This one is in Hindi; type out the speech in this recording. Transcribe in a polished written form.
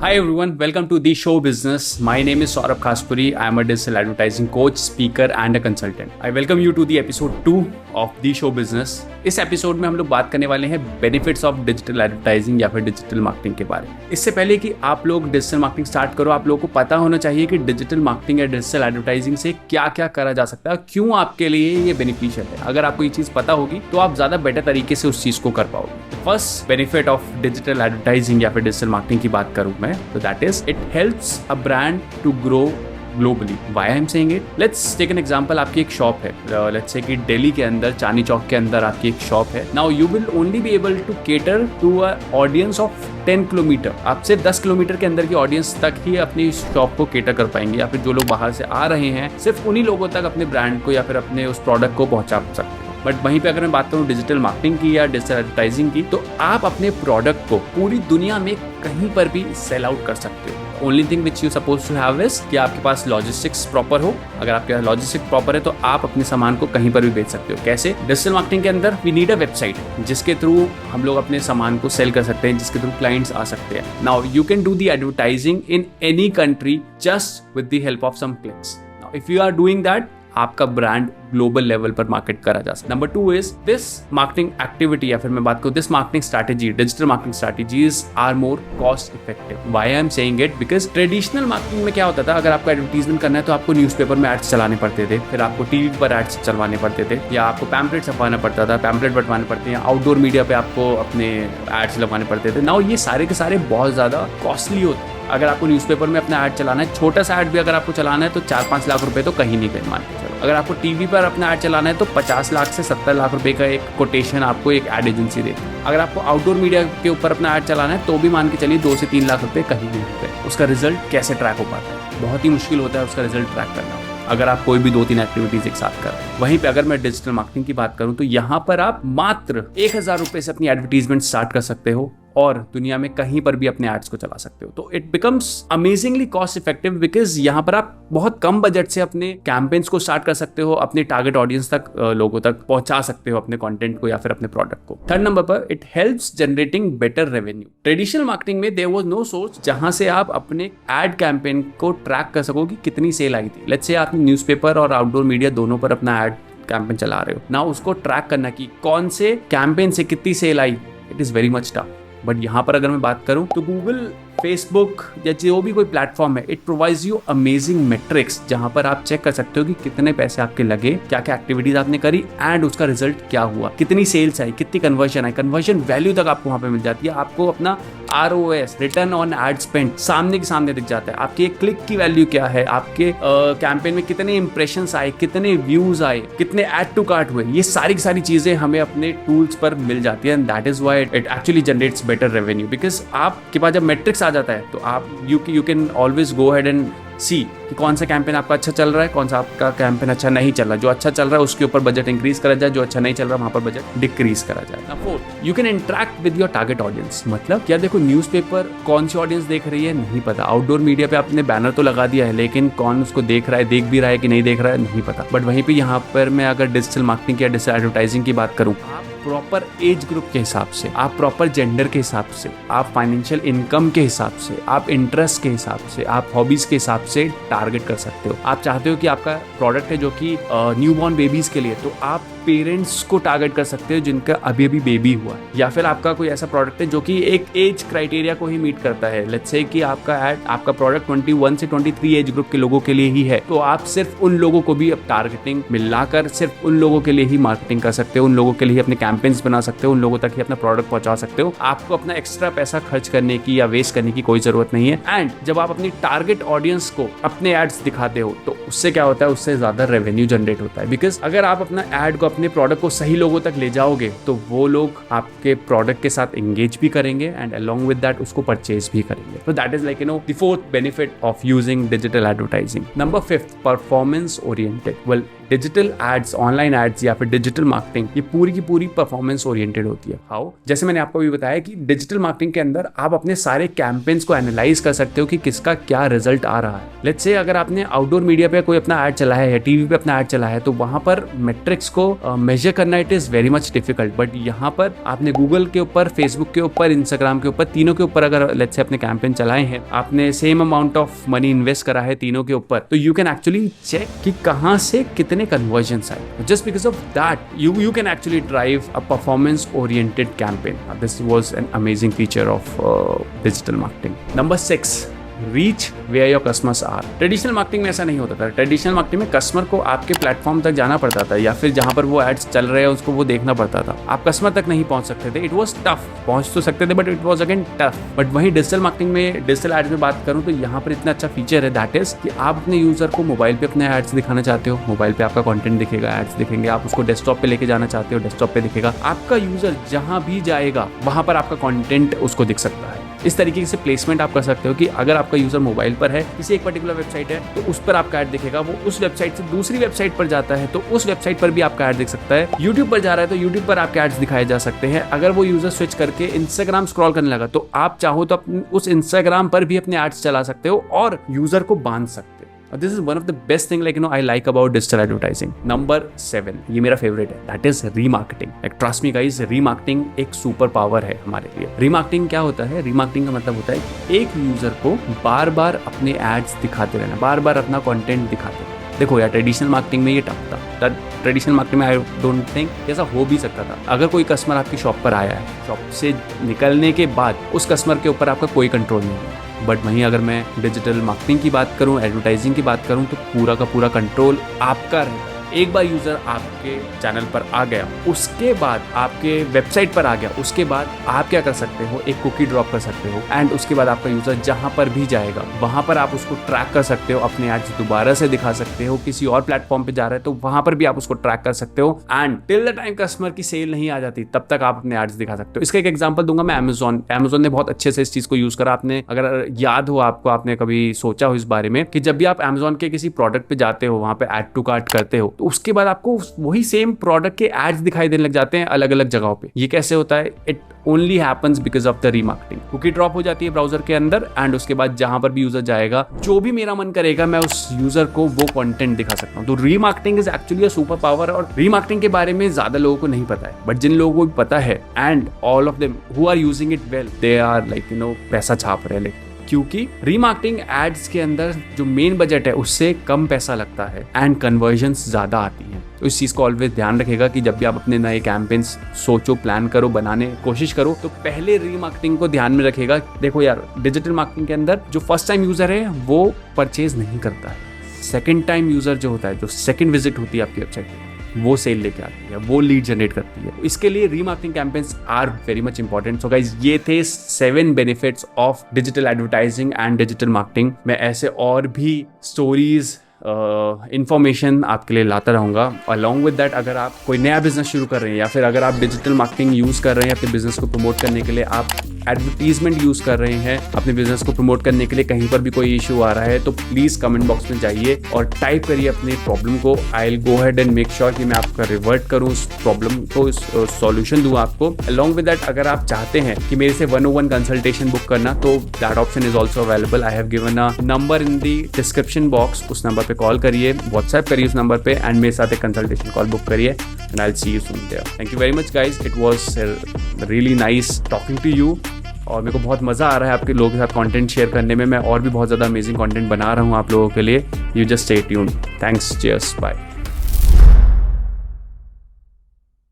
Hi everyone, welcome to The Show Business. My name is Saurabh Khaspuri. I am a digital advertising coach, speaker and a consultant. I welcome you to the episode 2 of The Show Business. इस एपिसोड में हम लोग बात करने वाले हैं बेनिफिट्स ऑफ डिजिटल एडवर्टाइजिंग या फिर डिजिटल मार्केटिंग के बारे में। इससे पहले कि आप लोग डिजिटल मार्केटिंग स्टार्ट करो, आप लोगों को पता होना चाहिए कि डिजिटल मार्केटिंग या डिजिटल एडवर्टाइजिंग से क्या क्या करा जा सकता है, क्यों आपके लिए ये बेनिफिशियल है। अगर आपको ये चीज़ पता होगी तो आप ज़्यादा बेटर तरीके से उस चीज़ को कर पाओगे। First benefit of digital advertising या फिर डिजिटल मार्केटिंग की बात करूँ मैं, तो that is it helps a brand to grow globally. Why I am saying it? Let's take an example. आपकी एक शॉप है, लेट्स से कि दिल्ली के अंदर चांदनी चौक के अंदर आपकी एक शॉप है। Now you will only be able to cater to a audience of 10 kilometre. आप सिर्फ 10 किलोमीटर के अंदर की ऑडियंस तक ही अपनी शॉप को केटर कर पाएंगे, या फिर जो लोग बाहर से आ रहे हैं सिर्फ उन्हीं लोगों तक अपने ब्रांड को या फिर अपने उस प्रोडक्ट को पहुंचा सकते हैं। बट वहीं पे अगर मैं बात करूं डिजिटल मार्केटिंग की या डिजिटल एडवर्टाइजिंग की, तो आप अपने प्रोडक्ट को पूरी दुनिया में कहीं पर भी सेल आउट कर सकते हो। Only thing which you suppose to have is कि आपके पास लॉजिस्टिक्स प्रॉपर हो। अगर आपके पास लॉजिस्टिक्स प्रॉपर है तो आप अपने सामान को कहीं पर भी बेच सकते हो। कैसे? डिजिटल मार्केटिंग के अंदर वी नीड अ वेबसाइट जिसके थ्रू हम लोग अपने सामान को सेल कर सकते हैं, जिसके थ्रू क्लाइंट्स आ सकते हैं। Now you can do the advertising in any country just with the help of some clicks. Now if you are doing that, आपका ब्रांड ग्लोबल लेवल पर मार्केट करा जा सकता है। Number 2 is this marketing activity या फिर मैं बात करूं this marketing strategy, digital marketing strategies are more cost effective. Why I am saying it? Because traditional marketing में क्या होता था, अगर आपको एडवर्टीजमेंट करना है तो आपको न्यूज़पेपर में एड्स चलाने पड़ते थे, फिर आपको टीवी पर एड्स चलवाने पड़ते थे, या आपको पैम्पलेट छपवाना पड़ता था, पैम्पलेट बंटवाने पड़ते हैं, आउटडोर मीडिया पे आपको अपने एड्स लगवाने पड़ते थे। नाउ ये सारे के सारे बहुत ज्यादा कॉस्टली होते हैं। अगर आपको न्यूज़पेपर में अपना ऐड चलाना है, छोटा सा ऐड भी अगर आपको चलाना है तो 4-5 लाख रुपए तो कहीं नहीं गए मान के चलो। अगर आपको टीवी पर अपना ऐड चलाना है तो 50 लाख से 70 लाख रुपए का एक कोटेशन आपको एक ऐड एजेंसी देती है। अगर आपको आउटडोर मीडिया के ऊपर अपना ऐड चलाना है तो भी मान के चलिए 2 से 3 लाख रुपए कहीं नहीं गए। उसका रिजल्ट कैसे ट्रैक हो पाता है? बहुत ही मुश्किल होता है उसका रिजल्ट ट्रैक करना, अगर आप कोई भी 2-3 एक्टिविटीज एक साथ कर रहे हैं। वहीं पे अगर मैं डिजिटल मार्केटिंग की बात करूं तो यहाँ पर आप मात्र 1000 रुपए से अपनी एडवर्टीजमेंट स्टार्ट कर सकते हो और दुनिया में कहीं पर भी अपने एड्स को चला सकते हो। तो it becomes amazingly cost effective because यहाँ पर आप बहुत कम बजट से अपने कैंपेन्स को स्टार्ट कर सकते हो, अपने टारगेट ऑडियंस तक लोगों तक पहुंचा सकते हो अपने कंटेंट को या फिर अपने प्रोडक्ट को। थर्ड नंबर पर it helps generating better revenue. Traditional marketing में देयर वाज नो सोर्स जहां से आप अपने एड कैंपेन को ट्रैक कर सको कि कितनी सेल आई थी। लेट्स से आप न्यूज़पेपर और आउटडोर मीडिया दोनों पर अपना एड कैंपेन चला रहे हो ना, उसको ट्रैक करना कि कौन से कैंपेन से कितनी सेल आई, it is very much tough. But यहाँ पर अगर मैं बात करूं तो गूगल, फेसबुक या जो भी कोई प्लेटफॉर्म है, it provides you amazing matrix जहां पर आप चेक कर सकते हो कि कितने पैसे आपके लगे, क्या क्या एक्टिविटीज आपने करी एंड उसका रिजल्ट क्या हुआ, कितनी सेल्स आई, कितनी कन्वर्जन आई। कन्वर्जन वैल्यू तक आपको वहां पे मिल जाती है। आपको अपना ROAS, return on ad spend, सामने के सामने दिख जाता है। आपकी एक क्लिक की वैल्यू क्या है, आपके कैंपेन में कितने इंप्रेशंस आए, कितने व्यूज आए, कितने ऐड टू कार्ट हुए, ये सारी की सारी चीजें हमें अपने टूल्स पर मिल जाती है। And that is why it actually generates better revenue because आपके पास जब मेट्रिक्स आ जाता है तो आप you can always go ahead and see कि कौन सा कैंपेन आपका अच्छा चल रहा है, कौन सा आपका कैंपेन अच्छा नहीं चल रहा। जो अच्छा चल रहा है उसके ऊपर बजट इंक्रीज करा जाए, जो अच्छा नहीं चल रहा वहां पर बजट डिक्रीज करा जाए। Fourth, you can interact with your target audience. मतलब क्या, देखो न्यूज़पेपर कौन सी ऑडियंस देख रही है नहीं पता, आउटडोर मीडिया पे आपने बैनर तो लगा दिया है लेकिन कौन उसको देख रहा है, देख भी रहा है कि नहीं देख रहा है नहीं पता। बट वहीं पे यहाँ पर मैं अगर डिजिटल मार्केटिंग या डिजिटल एडवर्टाइजिंग की बात करूँ, प्रॉपर एज ग्रुप के हिसाब से, आप प्रॉपर जेंडर के हिसाब से, आप फाइनेंशियल इनकम के हिसाब से, आप इंटरेस्ट के हिसाब से, आप हॉबीज के हिसाब से टारगेट कर सकते हो। आप चाहते हो कि आपका प्रोडक्ट है जो कि न्यूबॉर्न बेबीज के लिए, तो आप पेरेंट्स को टारगेट कर सकते हो जिनका अभी अभी बेबी हुआ है। या फिर आपका कोई ऐसा प्रोडक्ट है जो कि एक एज क्राइटेरिया को ही मीट करता है। लेट्स से कि आपका प्रोडक्ट 21 से 23 एज ग्रुप के लोगों के लिए ही है, तो आप सिर्फ उन लोगों को भी अब टारगेटिंग मिलाकर सिर्फ उन लोगों के लिए ही मार्केटिंग कर सकते हो, उन लोगों के लिए अपने कैंपेन्स बना सकते हो, उन लोगों तक ही अपना प्रोडक्ट पहुंचा सकते हो। आपको अपना एक्स्ट्रा पैसा खर्च करने की या वेस्ट करने की कोई जरूरत नहीं है। एंड जब आप अपनी टारगेट ऑडियंस को अपने एड्स दिखाते हो तो उससे क्या होता है, उससे ज्यादा रेवेन्यू जनरेट होता है। बिकॉज अगर आप अपना एड को, अपने प्रोडक्ट को सही लोगों तक ले जाओगे तो वो लोग आपके प्रोडक्ट के साथ एंगेज भी करेंगे एंड अलोंग विद दैट उसको परचेज भी करेंगे। तो that is like the fourth benefit of using digital advertising. Number 5, performance oriented. Well, digital ads, online ads या फिर डिजिटल मार्केटिंग, ये पूरी की पूरी परफॉर्मेंस ओरिएंटेड होती है। हाउ? जैसे मैंने आपको भी बताया कि डिजिटल मार्केटिंग के अंदर आप अपने सारे कैंपेन्स को एनालाइज कर सकते हो कि किसका क्या रिजल्ट आ रहा है। लेट्स से अगर आपने आउटडोर मीडिया पे कोई अपना ऐड चला है या टीवी पे अपना ऐड चला है, तो वहां पर मेट्रिक्स को मेजर करना it is very much difficult. But यहाँ पर आपने गूगल के ऊपर, फेसबुक के ऊपर, इंस्टाग्राम के ऊपर, तीनों के ऊपर अगर लेट्स से अपने कैंपेन चलाए हैं, आपने same amount of money invest करा है तीनों के ऊपर, तो यू कैन एक्चुअली चेक कि कहां से कितने कन्वर्जन्स आए। Just because of that you can actually drive a performance oriented campaign. This was an amazing feature of digital marketing. Number 6, reach where your customers are. Traditional marketing में ऐसा नहीं होता था। ट्रेडिशनल मार्केटिंग में कस्टमर को आपके प्लेटफॉर्म तक जाना पड़ता था या फिर जहां पर वो एड्स चल रहे हैं उसको वो देखना पड़ता था। आप कस्टमर तक नहीं पहुंच सकते थे। It was tough. पहुंच तो सकते थे but it was again tough. But वहीं डिजिटल मार्केटिंग में, डिजिटल एड्स में बात करूं तो यहाँ पर इतना अच्छा फीचर है, दैट इज कि आप अपने यूजर को मोबाइल पे अपने एड्स दिखाना चाहते हो, मोबाइल पे आपका कंटेंट दिखेगा, एड्स दिखेंगे। आप उसको डेस्कटॉप पे लेके जाना चाहते हो, डेस्कटॉप पे दिखेगा। आपका यूजर जहां भी जाएगा वहां पर आपका कंटेंट उसको दिख सकता है। इस तरीके से प्लेसमेंट आप कर सकते हो कि अगर आपका यूजर मोबाइल पर है, किसी एक पर्टिकुलर वेबसाइट है, तो उस पर आपका ऐड दिखेगा। वो उस वेबसाइट से दूसरी वेबसाइट पर जाता है तो उस वेबसाइट पर भी आपका ऐड दिख सकता है। यूट्यूब पर जा रहा है तो यूट्यूब पर आपके एड्स दिखाए जा सकते हैं। अगर वो यूजर स्विच करके इंस्टाग्राम स्क्रॉल करने लगा तो आप चाहो तो उस इंस्टाग्राम पर भी अपने एड्स चला सकते हो और यूजर को बांध सकते हो। This is one of the best thing I like about digital advertising. Number 7, ये मेरा फेवरेट है, that is remarketing. Like trust me guys, remarketing एक सुपर पावर है हमारे लिए। remarketing क्या होता है? remarketing का मतलब होता है एक यूजर को बार बार अपने एड्स दिखाते रहना, बार बार अपना कंटेंट दिखाते रहना। देखो यार, ट्रेडिशनल मार्केटिंग में ये टफ था। ट्रेडिशनल मार्केटिंग में आई डोंट थिंक ऐसा हो भी सकता था। अगर कोई कस्टमर आपकी शॉप पर आया है, शॉप से निकलने के बाद उस कस्टमर के ऊपर आपका कोई कंट्रोल नहीं है। बट वहीं अगर मैं डिजिटल मार्केटिंग की बात करूं, एडवर्टाइजिंग की बात करूं, तो पूरा का पूरा कंट्रोल आपका रहता है। एक बार यूजर आपके चैनल पर आ गया, उसके बाद आपके वेबसाइट पर आ गया, उसके बाद आप क्या कर सकते हो, एक कुकी ड्रॉप कर सकते हो एंड उसके बाद आपका यूजर जहां पर भी जाएगा वहां पर आप उसको ट्रैक कर सकते हो, अपने एड्स दोबारा से दिखा सकते हो। किसी और प्लेटफॉर्म पे जा रहा है तो वहां पर भी आप उसको ट्रैक कर सकते हो and till the time customer की सेल नहीं आ जाती तब तक आप अपने एड्स दिखा सकते हो। इसका एक एग्जांपल दूंगा मैं, अमेजॉन ने बहुत अच्छे से इस चीज को यूज करा। आपने अगर याद हो आपको, आपने कभी सोचा हो इस बारे में कि जब भी आप अमेजॉन के किसी प्रोडक्ट पे जाते हो, वहां पे ऐड टू कार्ट करते हो, तो उसके बाद आपको वही सेम प्रोडक्ट के एड्स दिखाई देने लग जाते हैं अलग अलग जगहों पे। ये कैसे होता है? It only happens because of the remarketing. Cookie drop हो जाती है ब्राउजर के अंदर एंड उसके बाद जहां पर भी यूजर जाएगा, जो भी मेरा मन करेगा मैं उस यूजर को वो कंटेंट दिखा सकता हूं। तो remarketing is actually a super power और रीमार्केटिंग के बारे में ज्यादा लोगों को नहीं पता है, बट जिन लोगों को भी पता है and all of them who are using it well, they are पैसा छाप रहे हैं। क्योंकि रीमार्केटिंग एड्स के अंदर जो मेन बजट है उससे कम पैसा लगता है एंड कन्वर्जन्स ज्यादा आती है। तो इस चीज को ऑलवेज ध्यान रखेगा कि जब भी आप अपने नए कैंपेन्स सोचो, प्लान करो, बनाने कोशिश करो, तो पहले रीमार्केटिंग को ध्यान में रखेगा। देखो यार, डिजिटल मार्केटिंग के अंदर जो फर्स्ट टाइम यूजर है वो परचेज नहीं करता है। सेकेंड टाइम यूजर जो होता है, जो सेकेंड विजिट होती है आपकी वेबसाइट पे, वो सेल लेके आती है, वो लीड जनरेट करती है। इसके लिए remarketing campaigns are very much important. So guys, ये थे 7 benefits of digital advertising and digital marketing. मैं ऐसे और भी स्टोरीज, इंफॉर्मेशन आपके लिए लाता रहूँगा। अलॉन्ग विद दैट, अगर आप कोई नया बिजनेस शुरू कर रहे हैं या फिर अगर आप डिजिटल मार्केटिंग यूज़ कर रहे हैं अपने बिजनेस को प्रमोट करने के लिए, आप एडवर्टीजमेंट यूज़ कर रहे हैं अपने बिजनेस को प्रमोट करने के लिए, कहीं पर भी कोई इशू आ रहा है तो प्लीज़ कमेंट बॉक्स में जाइए और टाइप करिए अपनी प्रॉब्लम को। I will go ahead and make sure कि मैं आपका रिवर्ट करूँ उस प्रॉब्लम को, सॉल्यूशन दूँ आपको। अलॉन्ग विद दैट, अगर आप चाहते हैं कि मेरे से 101 कंसल्टेशन बुक करना, तो that option is also available. I have given a number in the description box. उस नंबर पे कॉल करिए, व्हाट्सएप करिए उस नंबर पे एंड मेरे साथ एक कंसल्टेशन कॉल बुक करिए and I will see you soon there. Thank you very much guys, it was really nice talking to you और मेरे को बहुत मज़ा आ रहा है आपके लोगों के साथ कंटेंट शेयर करने में। मैं और भी बहुत ज़्यादा अमेजिंग कंटेंट बना रहा हूँ आप लोगों के लिए। You just stay tuned. Thanks, cheers, bye.